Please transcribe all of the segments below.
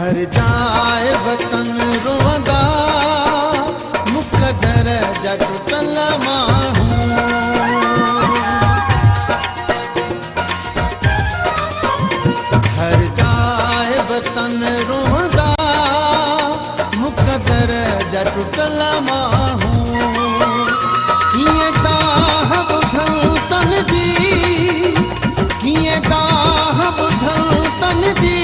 हर जाए वतन रोंदा मुक़दर जा टुटल माण्हू। हर जाए वतन रोंदा मुक़दर जा टुटल माण्हू। कीअं ताह ॿुधल तन जी, कीअं ताह ॿुधल तन जी,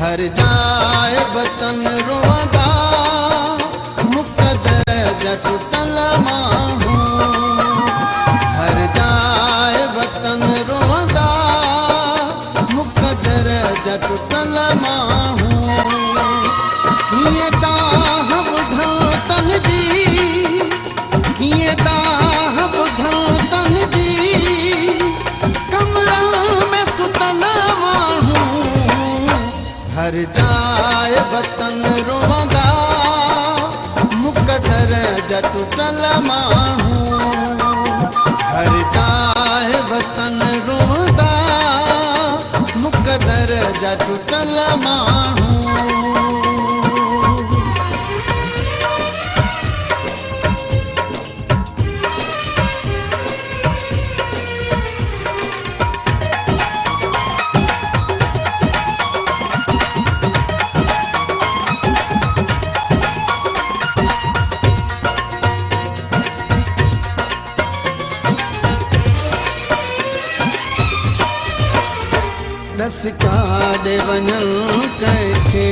हर जाए वतन रोंदा मुक़दर जा टुटल माण्हू। हर जाए वतन रोंदा मुक़दर जा टुटल माण्हू। कीअं ताह ॿुधल तन जी, कीअं ताह ॿुधल तन जी, कमरा में सुतल माण्हू। हर जाए वतन रोंदा मुक़दर जा टुटल माण्हू। हर जाए वतन रोंदा मुक़दर जा टुटल माण्हू। ॾस काॾे वञण कंहिंखे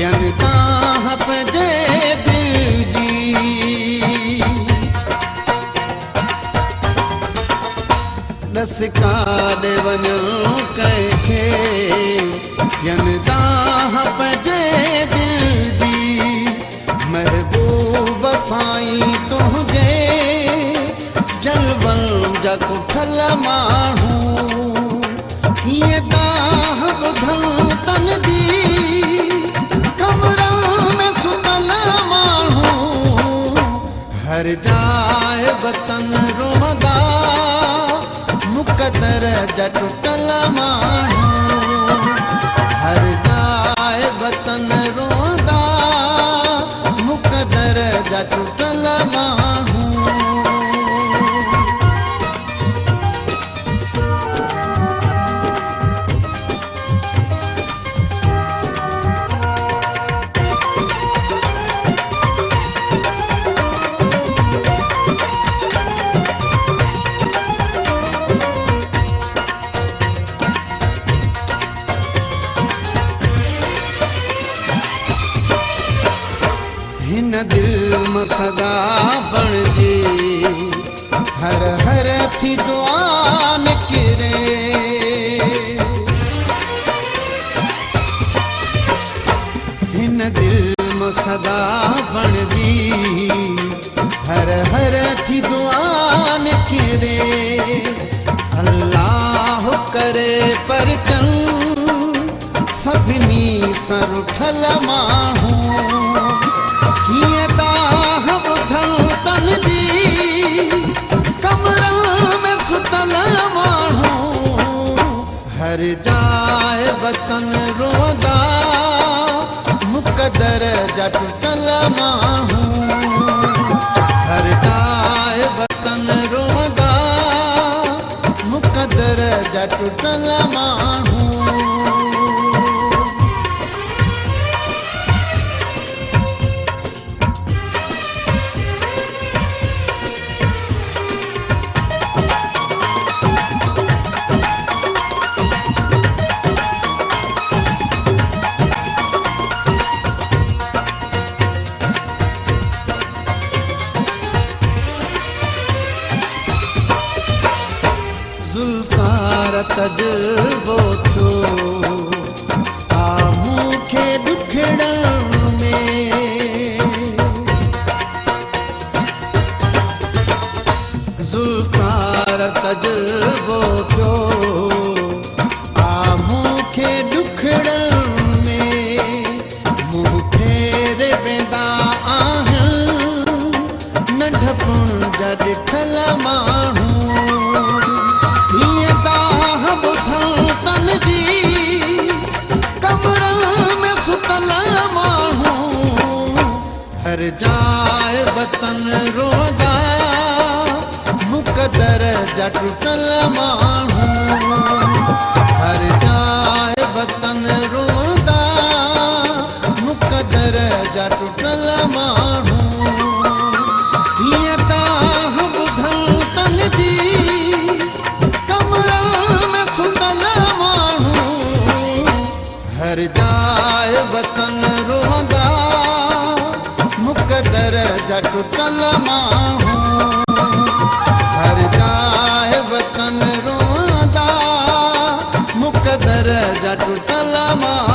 ॼण ताह पंहिंजे दिल जी। ॾस काॾे वञण कंहिंखे ॼण ताह पंहिंजे दिल जी। महबूब साईं तुंहिंजे जलवल जा कुठल माण्हू। कीअं ताह ॿुधल तन जी, कमरा में सुतल माण्हू। हर जाए वतन रोंदा मुक़दर जा टुटल माण्हू। हर जाए वतन रोंदा मुक़दर जा टुटल माण्हू। हिन दिल में सदा बणिजे हर हर थी दुआ निकिरे। हिन दिल में सदा बणिजी हर हर थी दुआ निकिरे। अल्लाह करे पर चल सभिनी सां रुठल माण्हू। कीअं ताह ॿुधल तन जी, कमरा में सुतल माण्हू। हर जाए वतन रोंदा मुक़दर जा टुटल माण्हू। हर जाए वतन रोंदा मुक़दर जा टुटल माण्हू। ज़ुल्फ़ार तजुर्बो थियो आ मूंखे ॾुखड़नि में। ज़ुल्फ़ार तजुर्बो थियो आ मूंखे ॾुखड़नि में। मुंहुं फेरे वेंदा आहिनि नंढपण जा ॾिठल माण्हू। टुटल माण्हू हर जाइ वतन रोंदा मुक़दर जा टुटल माण्हू हीअं तव्हां ॿुधनि तन जी कमरनि में सुतल माण्हू हर जाइ वतन रोंदा मुक़दर जा टुटल माण्हू हर जाइ वतन रोंदा मुक़दर जा टुटल माण्हू